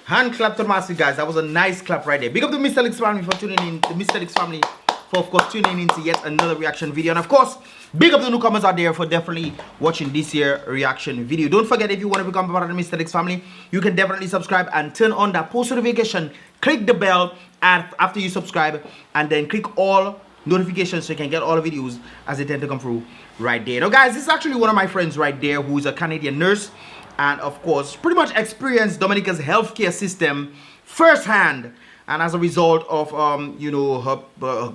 Hand clap to the massive, guys. That was a nice clap right there. Big up the Mystelics family for tuning in. The Mystelics family for, of course, tuning in to yet another reaction video. And, of course, big up the newcomers out there for definitely watching this year reaction video. Don't forget, if you want to become part of the Mystelics family, you can definitely subscribe and turn on that post notification. Click the bell after you subscribe. And then click all notifications so you can get all the videos as they tend to come through right there. Now, guys, this is actually one of my friends right there who is a Canadian nurse. And of course, pretty much experienced Dominica's healthcare system firsthand. And as a result of, you know, her,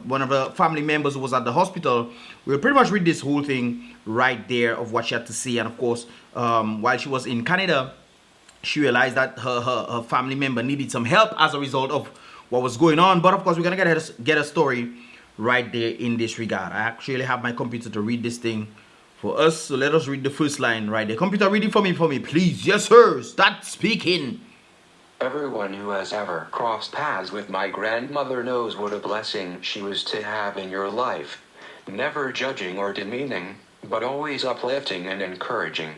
one of the family members who was at the hospital, we'll pretty much read this whole thing right there of what she had to say. And of course, while she was in Canada, she realized that her family member needed some help as a result of what was going on. But of course, we're gonna get a story right there in this regard. I actually have my computer to read this thing for us, so let us read the first line right there. Computer, read it for me, please. Yes, sir. Start speaking. Everyone who has ever crossed paths with my grandmother knows what a blessing she was to have in your life. Never judging or demeaning, but always uplifting and encouraging.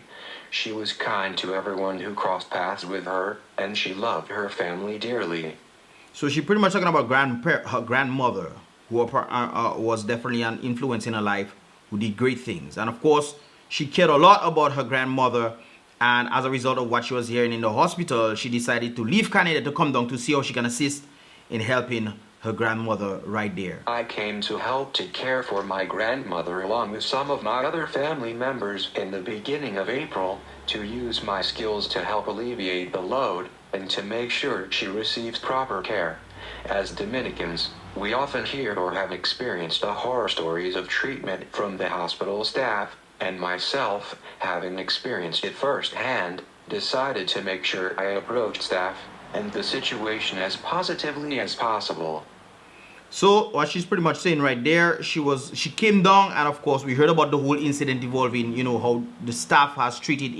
She was kind to everyone who crossed paths with her, and she loved her family dearly. So she pretty much talking about her grandmother, who was definitely an influence in her life, who did great things. And of course, she cared a lot about her grandmother, and as a result of what she was hearing in the hospital, she decided to leave Canada to come down to see how she can assist in helping her grandmother right there. I came to help to care for my grandmother along with some of my other family members in the beginning of April, to use my skills to help alleviate the load and to make sure she receives proper care. As Dominicans, we often hear or have experienced the horror stories of treatment from the hospital staff, and myself, having experienced it firsthand, decided to make sure I approached staff and the situation as positively as possible. So what she's pretty much saying right there, she came down, and of course we heard about the whole incident involving, you know, how the staff has treated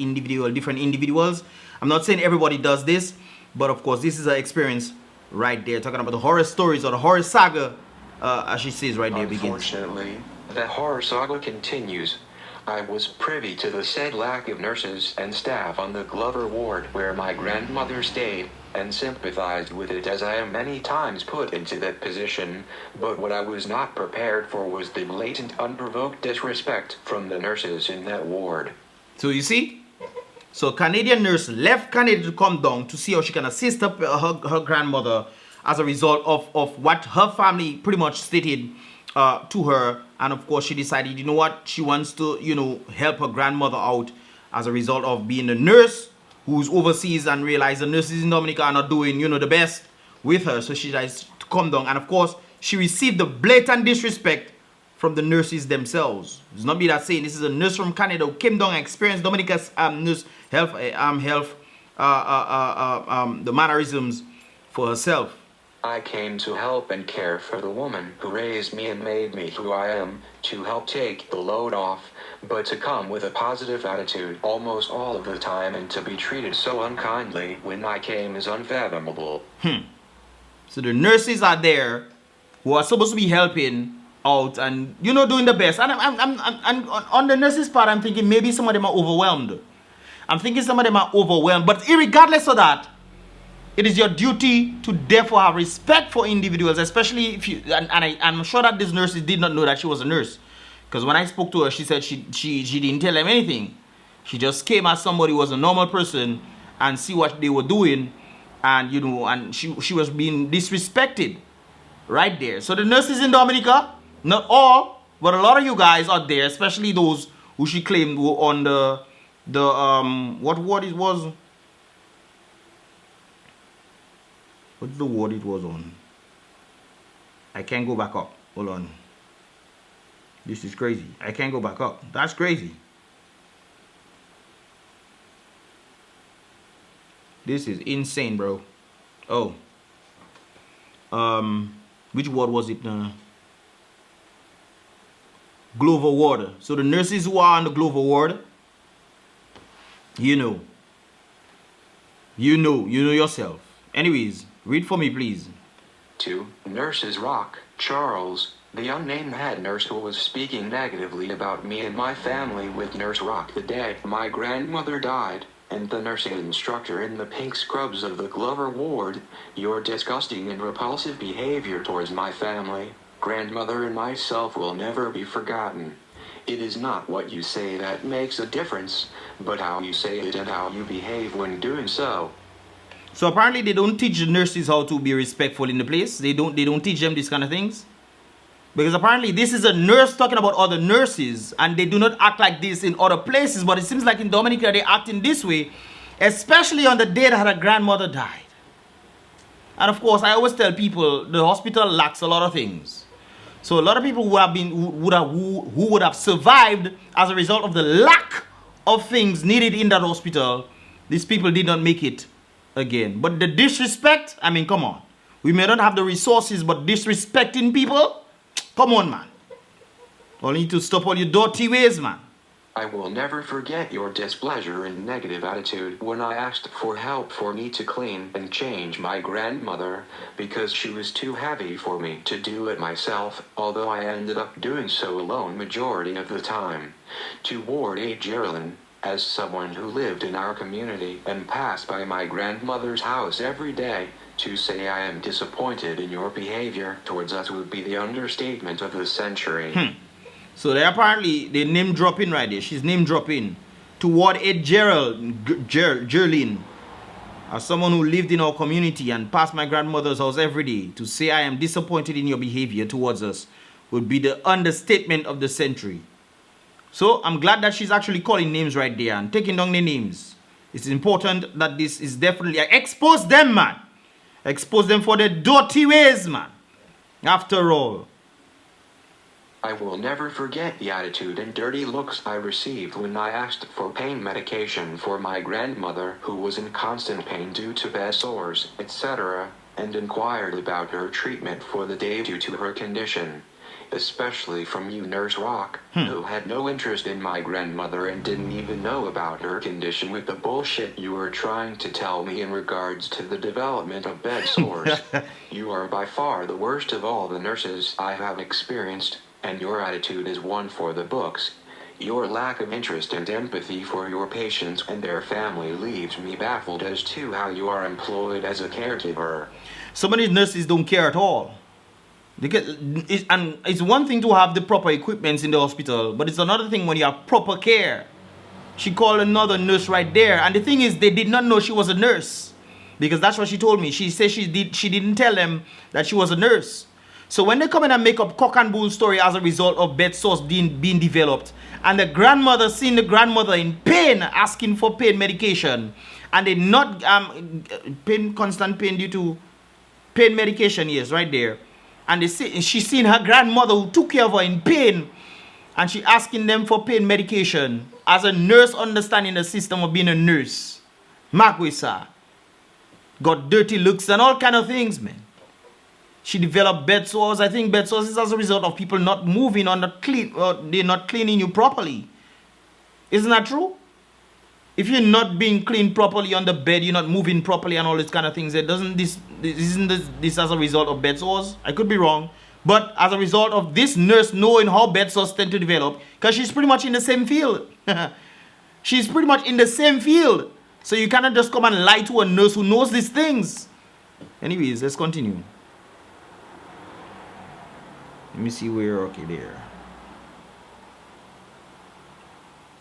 different individuals. I'm not saying everybody does this, but of course this is an experience right there, talking about the horror stories or the horror saga, as she says right there, begins. Unfortunately, the horror saga continues. I was privy to the said lack of nurses and staff on the Glover ward where my grandmother stayed, and sympathized with it as I am many times put into that position, but what I was not prepared for was the blatant unprovoked disrespect from the nurses in that ward. So you see? So Canadian nurse left Canada to come down to see how she can assist her grandmother as a result of what her family pretty much stated to her. And of course she decided, you know what, she wants to, you know, help her grandmother out as a result of being a nurse who's overseas and realize the nurses in Dominica are not doing, you know, the best with her. So she decides to come down, and of course she received the blatant disrespect from the nurses themselves. It's not me that's saying, this is a nurse from Canada who came down and experienced Dominica's nurse the mannerisms for herself. I came to help and care for the woman who raised me and made me who I am, to help take the load off, but to come with a positive attitude almost all of the time, and to be treated so unkindly when I came is unfathomable. So the nurses are there who are supposed to be helping out and, you know, doing the best. And I'm on the nurses' part, I'm thinking maybe some of them are overwhelmed. But irregardless of that, it is your duty to therefore have respect for individuals, especially if you, I'm sure that these nurses did not know that she was a nurse. Because when I spoke to her, she said she didn't tell them anything. She just came as somebody who was a normal person and see what they were doing, and, you know, and she was being disrespected right there. So the nurses in Dominica, not all, but a lot of you guys out there, especially those who she claimed were on the what ward it was. What's the word it was on? I can't go back up. Hold on. This is crazy. I can't go back up. That's crazy. This is insane, bro. Oh. Which ward was it? Glover ward. So the nurses who are on the Glover ward, you know yourself. Anyways, read for me, please. To Nurses Rock, Charles, the unnamed head nurse who was speaking negatively about me and my family with Nurse Rock the day my grandmother died, and the nursing instructor in the pink scrubs of the Glover ward, your disgusting and repulsive behavior towards my family, grandmother and myself will never be forgotten. It is not what you say that makes a difference, but how you say it and how you behave when doing so. So apparently they don't teach the nurses how to be respectful in the place. They don't teach them these kind of things. Because apparently this is a nurse talking about other nurses, and they do not act like this in other places, but it seems like in Dominica they're acting this way, especially on the day that her grandmother died. And of course, I always tell people the hospital lacks a lot of things. So a lot of people who would have survived as a result of the lack of things needed in that hospital, these people did not make it again. But the disrespect, I mean, come on. We may not have the resources, but disrespecting people, come on, man. Only need to stop all your dirty ways, man. I will never forget your displeasure and negative attitude when I asked for help for me to clean and change my grandmother because she was too heavy for me to do it myself, although I ended up doing so alone majority of the time. To Ward 8 Geraldine, as someone who lived in our community and passed by my grandmother's house every day, to say I am disappointed in your behavior towards us would be the understatement of the century. So they apparently, they name dropping right there. She's name dropping toward a Geraldine, as someone who lived in our community and passed my grandmother's house every day. To say I am disappointed in your behavior towards us would be the understatement of the century. So I'm glad that she's actually calling names right there and taking down the names. It's important that this is definitely, expose them, man. Expose them for their dirty ways, man. After all. I will never forget the attitude and dirty looks I received when I asked for pain medication for my grandmother who was in constant pain due to bed sores, etc., and inquired about her treatment for the day due to her condition. Especially from you, Nurse Rock, who had no interest in my grandmother and didn't even know about her condition with the bullshit you were trying to tell me in regards to the development of bed sores. You are by far the worst of all the nurses I have experienced, and your attitude is one for the books. Your lack of interest and empathy for your patients and their family leaves me baffled as to how you are employed as a caregiver. Some of these nurses don't care at all. And it's one thing to have the proper equipments in the hospital, but it's another thing when you have proper care. She called another nurse right there, and the thing is, they did not know she was a nurse, because that's what she told me. She said she didn't tell them that she was a nurse. So when they come in and make up cock and bull story as a result of bed sores being developed, and the grandmother seeing the grandmother in pain, asking for pain medication, and they not constant pain due to pain medication, yes, right there. And she's seen her grandmother who took care of her in pain, and she asking them for pain medication as a nurse understanding the system of being a nurse. Magwisa got dirty looks and all kind of things, man. She developed bed sores. I think bed sores is as a result of people not moving or not clean, or they're not cleaning you properly. Isn't that true? If you're not being cleaned properly on the bed, you're not moving properly and all these kind of things, isn't this as a result of bed sores? I could be wrong. But as a result of this nurse knowing how bed sores tend to develop, because she's pretty much in the same field. She's pretty much in the same field. So you cannot just come and lie to a nurse who knows these things. Anyways, let's continue. Let me see where, okay, there.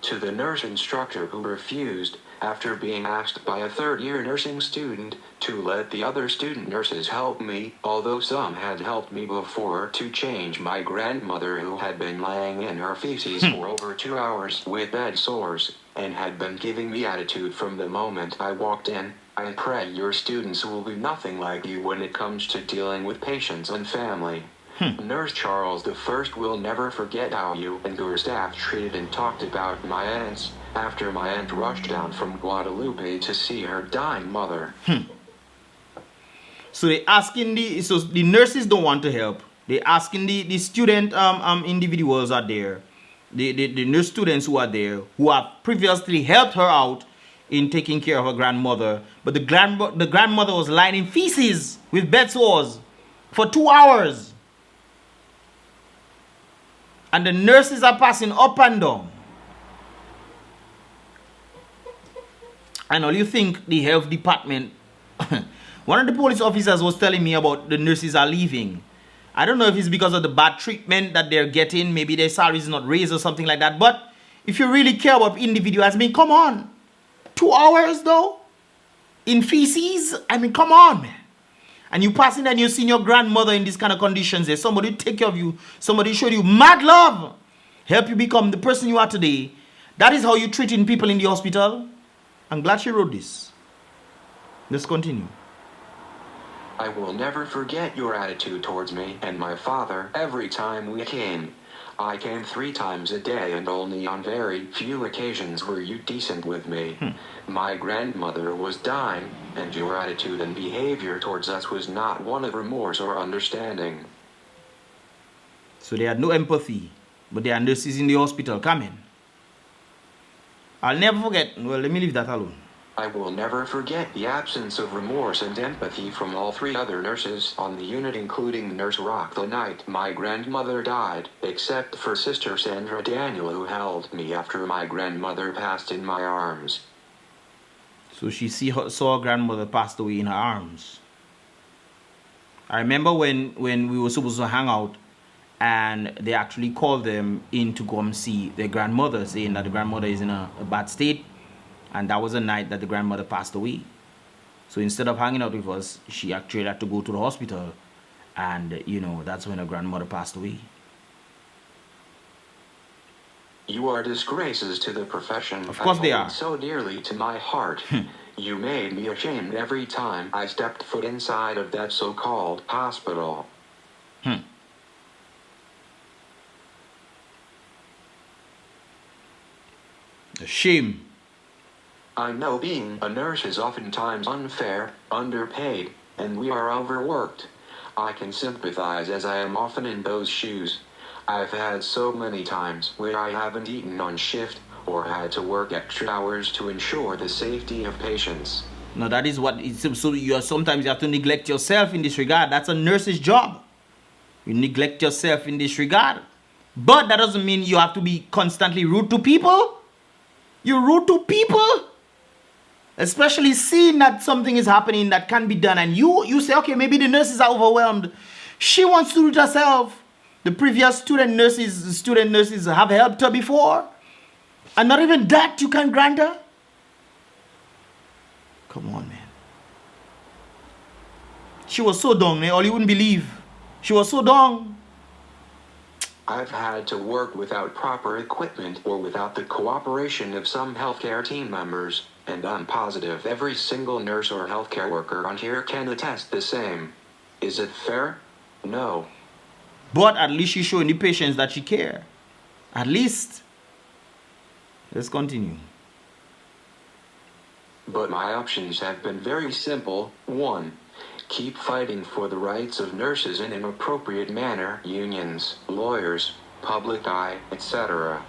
To the nurse instructor who refused, after being asked by a third-year nursing student, to let the other student nurses help me, although some had helped me before, to change my grandmother who had been lying in her feces for over 2 hours with bed sores, and had been giving me attitude from the moment I walked in. I pray your students will be nothing like you when it comes to dealing with patients and family. Nurse Charles I will never forget how you and your staff treated and talked about my aunts, after my aunt rushed down from Guadalupe to see her dying mother. So they asking the nurses don't want to help. They asking the student individuals are there, the nurse students who are there, who have previously helped her out in taking care of her grandmother, but the grandmother was lying in feces with bed sores for 2 hours. And the nurses are passing up and down. And all you think the health department, one of the police officers was telling me about the nurses are leaving. I don't know if it's because of the bad treatment that they're getting. Maybe their salary is not raised or something like that. But if you really care about individuals, I mean, come on. 2 hours though? In feces? I mean, come on, man. And you passing and you seeing your grandmother in these kind of conditions. There's somebody take care of you. Somebody showed you mad love. Help you become the person you are today. That is how you're treating people in the hospital. I'm glad she wrote this. Let's continue. I will never forget your attitude towards me and my father every time we came. I came 3 times a day and only on very few occasions were you decent with me. My grandmother was dying, and your attitude and behavior towards us was not one of remorse or understanding. So they had no empathy, but there are nurses in the hospital coming. I'll never forget. Well, let me leave that alone. I will never forget the absence of remorse and empathy from all 3 other nurses on the unit, including Nurse Rock, the night my grandmother died, except for Sister Sandra Daniel, who held me after my grandmother passed in my arms. So she saw her grandmother passed away in her arms. I remember when we were supposed to hang out, and they actually called them in to come see their grandmother, saying that the grandmother is in a bad state. And that was the night that the grandmother passed away. So instead of hanging out with us, she actually had to go to the hospital. And, you know, that's when her grandmother passed away. You are disgraces to the profession. Of course they are. So dearly to my heart. You made me ashamed every time I stepped foot inside of that so-called hospital. A shame. I know being a nurse is oftentimes unfair, underpaid, and we are overworked. I can sympathize as I am often in those shoes. I've had so many times where I haven't eaten on shift or had to work extra hours to ensure the safety of patients. No, that is what it's, so sometimes you have to neglect yourself in this regard. That's a nurse's job. You neglect yourself in this regard. But that doesn't mean you have to be constantly rude to people. You're rude to people. Especially seeing that something is happening that can be done, and you say, okay, maybe the nurses are overwhelmed. She wants to do it herself. The previous student nurses have helped her before, and not even that you can grant her. Come on, man. She was so dumb, man. All you wouldn't believe. She was so dumb. I've had to work without proper equipment or without the cooperation of some healthcare team members. And I'm positive every single nurse or healthcare worker on here can attest the same. Is it fair? No. But at least she's showing the patients that she cares. At least. Let's continue. But my options have been very simple. 1. Keep fighting for the rights of nurses in an appropriate manner, unions, lawyers, public eye, etc.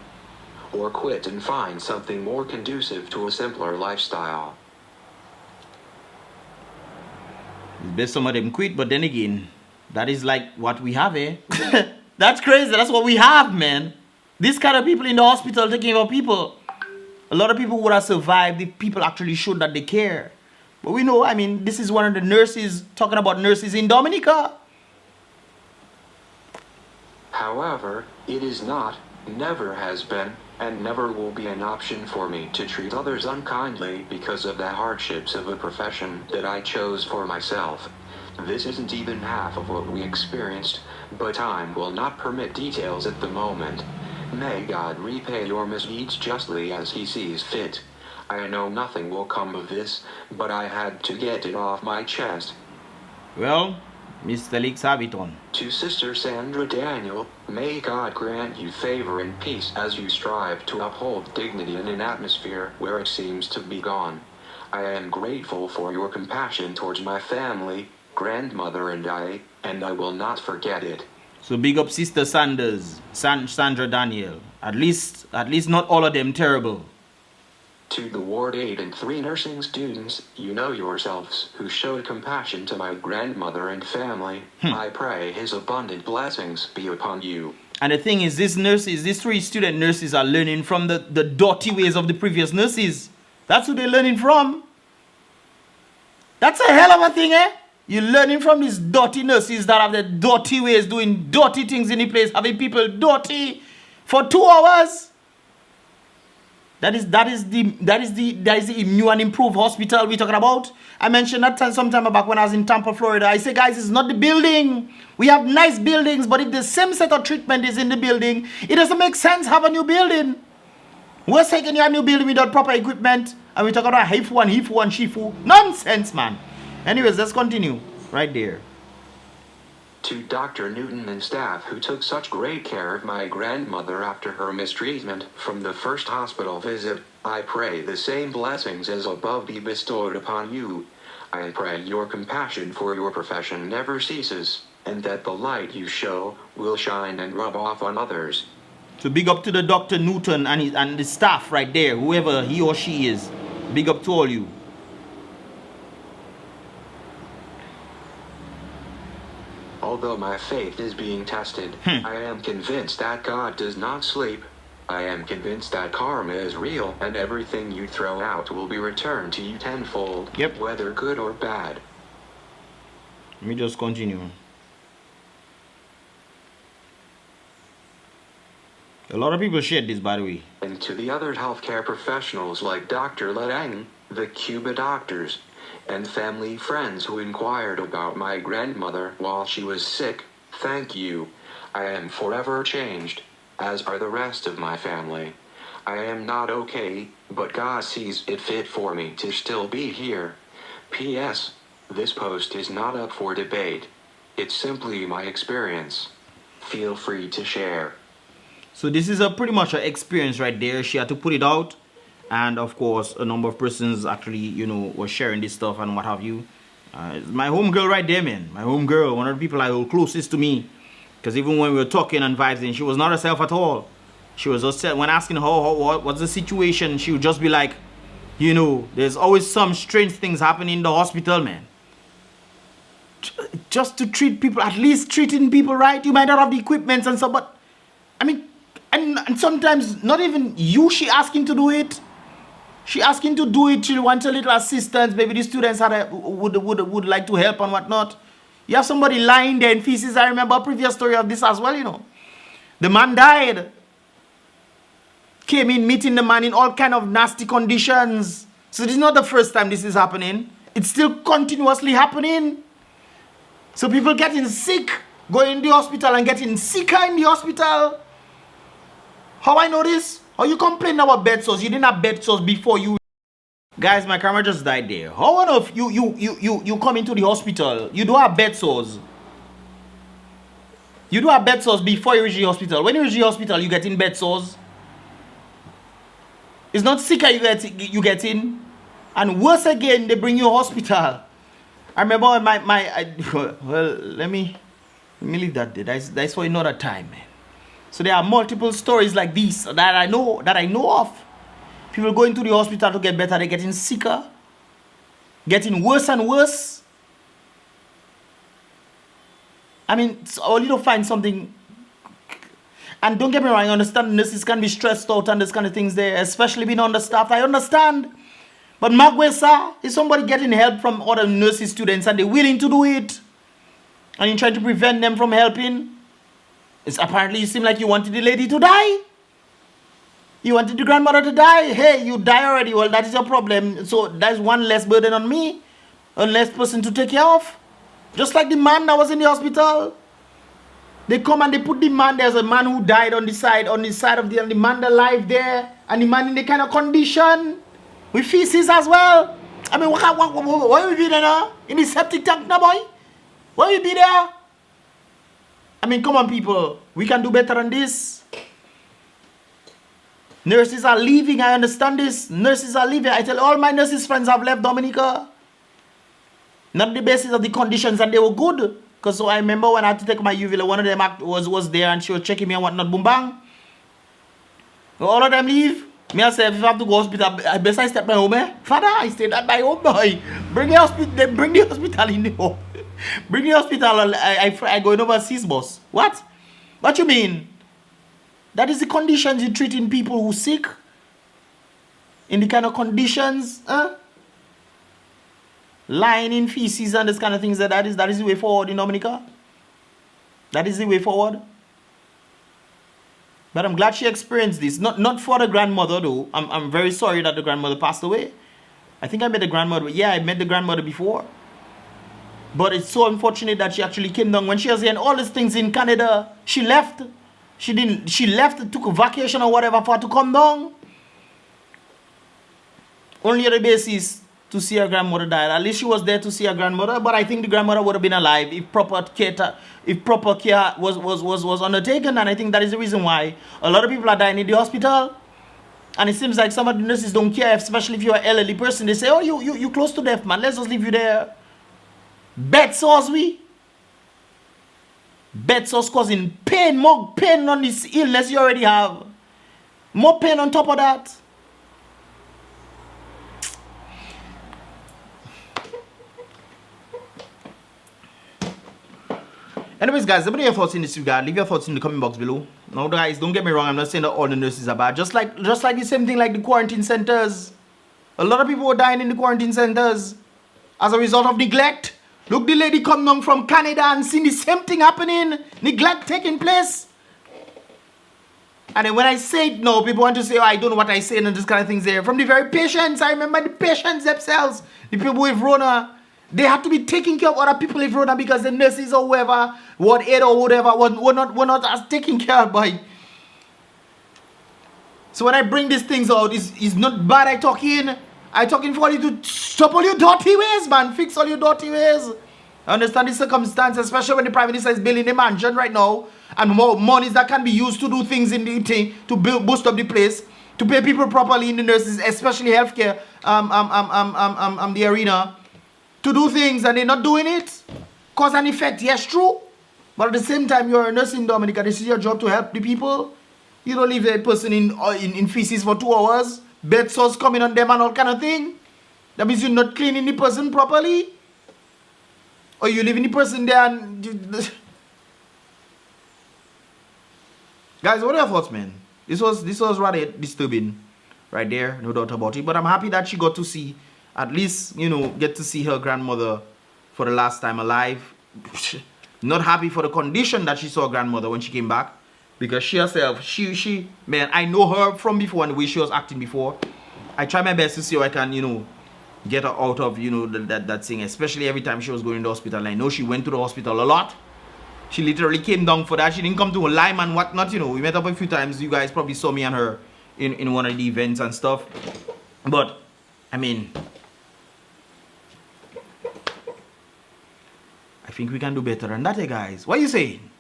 Or quit and find something more conducive to a simpler lifestyle. It's best some of them quit, but then again, that is like what we have, eh? That's crazy. That's what we have, man. These kind of people in the hospital taking care of people. A lot of people would have survived if people actually showed that they care. But we know, I mean, this is one of the nurses talking about nurses in Dominica. However, it is not, never has been, and never will be an option for me to treat others unkindly because of the hardships of a profession that I chose for myself. This isn't even half of what we experienced, but time will not permit details at the moment. May God repay your misdeeds justly as he sees fit. I know nothing will come of this, but I had to get it off my chest. Well, Mystelics have it on. To Sister Sandra Daniel, may God grant you favor and peace as you strive to uphold dignity in an atmosphere where it seems to be gone. I am grateful for your compassion towards my family, grandmother and I will not forget it. So big up Sister Sandra Daniel. At least not all of them terrible. To the Ward 8 and 3 nursing students, you know yourselves, who showed compassion to my grandmother and family, I pray his abundant blessings be upon you. And the thing is, these 3 student nurses are learning from the dirty ways of the previous nurses. That's who they're learning from. That's a hell of a thing, eh? You're learning from these dirty nurses that have the dirty ways, doing dirty things in the place, having people dirty for 2 hours. That is the new and improved hospital we're talking about. I mentioned that some time back when I was in Tampa, Florida. I say, guys, it's not the building. We have nice buildings, but if the same set of treatment is in the building, it doesn't make sense to have a new building. We're taking a new building without proper equipment, and we talk about Hifu and Shifu. Nonsense, man. Anyways, let's continue right there. To Dr. Newton and staff who took such great care of my grandmother after her mistreatment from the first hospital visit, I pray the same blessings as above be bestowed upon you. I pray your compassion for your profession never ceases, and that the light you show will shine and rub off on others. So big up to the Dr. Newton and the staff right there, whoever he or she is. Big up to all you. Although my faith is being tested, I am convinced that God does not sleep. I am convinced that karma is real and everything you throw out will be returned to you tenfold, Yep. whether good or bad. Let me just continue. A lot of people shared this, by the way. And to the other healthcare professionals like Dr. Ledang, the Cuba doctors, and family friends who inquired about my grandmother while she was sick, thank you. I am forever changed, as are the rest of my family. I am not okay, but God sees it fit for me to still be here. P.S. This post is not up for debate. It's simply my experience. Feel free to share. So this is pretty much an experience right there. She had to put it out. And of course, a number of persons actually, you know, were sharing this stuff and what have you. My home girl right there, man. My home girl, one of the people I hold closest to me. Because even when we were talking and vibing, she was not herself at all. She was just, when asking her, what's the situation, she would just be like, you know, there's always some strange things happening in the hospital, man. Just to treat people, at least treating people right. You might not have the equipment and stuff, but, I mean, and sometimes not even you, she asking to do it. She asking to do it. She wants a little assistance. Maybe the students would like to help and whatnot. You have somebody lying there in feces. I remember a previous story of this as well, you know. The man died. Came in, meeting the man in all kind of nasty conditions. So this is not the first time this is happening. It's still continuously happening. So people getting sick, going in the hospital and getting sicker in the hospital. How I know this? How you complain about bed sores? You didn't have bed sores before you. Guys, my camera just died there. How on earth you come into the hospital? You do have bed sores. You do have bed sores before you reach the hospital. When you reach the hospital, you get in bed sores. It's not sicker you get in. And worse again, they bring you to hospital. I remember well, let me leave that there. That's for another time, man. So there are multiple stories like this that I know of. People going to the hospital to get better, they're getting sicker, getting worse and worse. I mean, it's only to find something. And don't get me wrong, I understand nurses can be stressed out and this kind of things there, especially being understaffed. I understand. But Magwesa is somebody getting help from other nurses students and they're willing to do it. And you're trying to prevent them from helping. It's apparently you seem like you wanted the lady to die. You wanted the grandmother to die. Hey, you die already. Well, that is your problem. So that's one less burden on me. A less person to take care of. Just like the man that was in the hospital. They come and they put the man. There's a man who died on the side of the man alive there. And the man in the kind of condition. With feces as well. I mean, why will we be there now? In the septic tank now, boy? Why will we be there? I mean, come on, people. We can do better than this. Nurses are leaving. I understand this. Nurses are leaving. I tell all my nurses friends have left Dominica. Not on the basis of the conditions, and they were good. Because so I remember when I had to take my uvula, one of them was there and she was checking me and whatnot. Boom bang. All of them leave. Me I say, if I have to go to hospital, I best I step my home, eh? Father, I stayed at my home, boy. Bring the hospital in the home. Bring the hospital. I going overseas, boss. What? What you mean? That is the conditions you treat in people who sick. in the kind of conditions, lying in feces and this kind of things. That is the way forward in Dominica. That is the way forward. But I'm glad she experienced this. Not for the grandmother though. I'm very sorry that the grandmother passed away. I think I met the grandmother. Yeah, I met the grandmother before. But it's so unfortunate that she actually came down when she was hearing all these things in Canada. She left. She left, took a vacation or whatever for her to come down. Only on the basis to see her grandmother die. At least she was there to see her grandmother. But I think the grandmother would have been alive if proper care was undertaken. And I think that is the reason why a lot of people are dying in the hospital. And it seems like some of the nurses don't care, especially if you're an elderly person. They say, oh, you close to death, man. Let's just leave you there. Bed sores, bed sores causing pain, more pain on this illness you already have. More pain on top of that. Anyways, guys, let me know your thoughts in this regard. Leave your thoughts in the comment box below. Now, guys, don't get me wrong. I'm not saying that all the nurses are bad. Just like the same thing like the quarantine centers. A lot of people were dying in the quarantine centers as a result of neglect. Look, the lady come down from Canada and seen the same thing happening. Neglect taking place. And then when I say it, no, people want to say, oh, I don't know what I say and this kind of things there. From the very patients, I remember the patients themselves, the people with Rona, they had to be taking care of other people with Rona because the nurses or whoever, what aid or whatever, were not as taken care of by. So when I bring these things out, it's not bad I talking for you to stop all your dirty ways, man. Fix all your dirty ways. I understand the circumstances, especially when the Prime Minister is building a mansion right now. And more monies that can be used to do things in the thing, to boost up the place, to pay people properly in the nurses, especially healthcare, the arena. To do things and they're not doing it. Cause and effect, yes, true. But at the same time, you're a nurse in Dominica. This is your job to help the people. You don't leave a person in feces for 2 hours. Bed sores coming on them and all kind of thing. That means you're not cleaning the person properly. Or you leaving the person there and... Guys, what are your thoughts, man? This was rather disturbing right there, no doubt about it. But I'm happy that she got to see, at least, you know, get to see her grandmother for the last time alive. Not happy for the condition that she saw her grandmother when she came back. Because she herself, man, I know her from before and the way she was acting before. I try my best to see how I can, you know, get her out of, you know, that thing. Especially every time she was going to the hospital. I know she went to the hospital a lot. She literally came down for that. She didn't come to a Lyme and whatnot, you know. We met up a few times. You guys probably saw me and her in one of the events and stuff. But, I mean, I think we can do better than that, guys. What are you saying?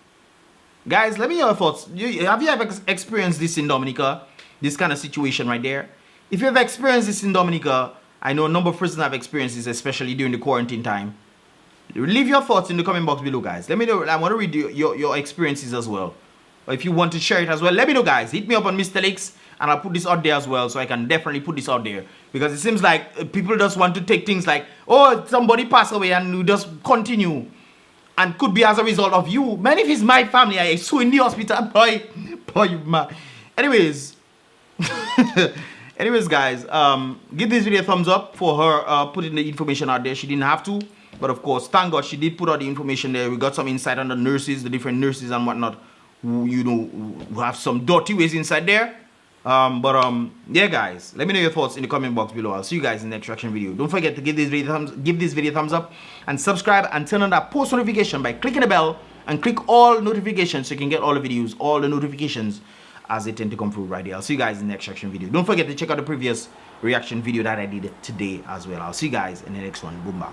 Guys, let me know your thoughts. Have you ever experienced this in Dominica? This kind of situation right there? If you have experienced this in Dominica, I know a number of persons have experienced this, especially during the quarantine time. Leave your thoughts in the comment box below, guys. Let me know. I want to read your experiences as well. Or if you want to share it as well, let me know, guys. Hit me up on Mystelics, and I'll put this out there as well, so I can definitely put this out there. Because it seems like people just want to take things like, oh, somebody passed away, and we just continue. And could be as a result of you. Man, if it's my family, I saw in the hospital, boy, man. Anyways, guys, give this video a thumbs up for her putting the information out there. She didn't have to, but of course, thank God she did put out the information there. We got some insight on the nurses, the different nurses and whatnot, who, you know, who have some dirty ways inside there. Yeah, guys, let me know your thoughts in the comment box below. I'll see you guys in the next reaction video. Don't forget to give this video a thumbs up and subscribe and turn on that post notification by clicking the bell and click all notifications so you can get all the videos, all the notifications as they tend to come through right here. I'll see you guys in the next reaction video. Don't forget to check out the previous reaction video that I did today as well. I'll see you guys in the next one. Boom, bang.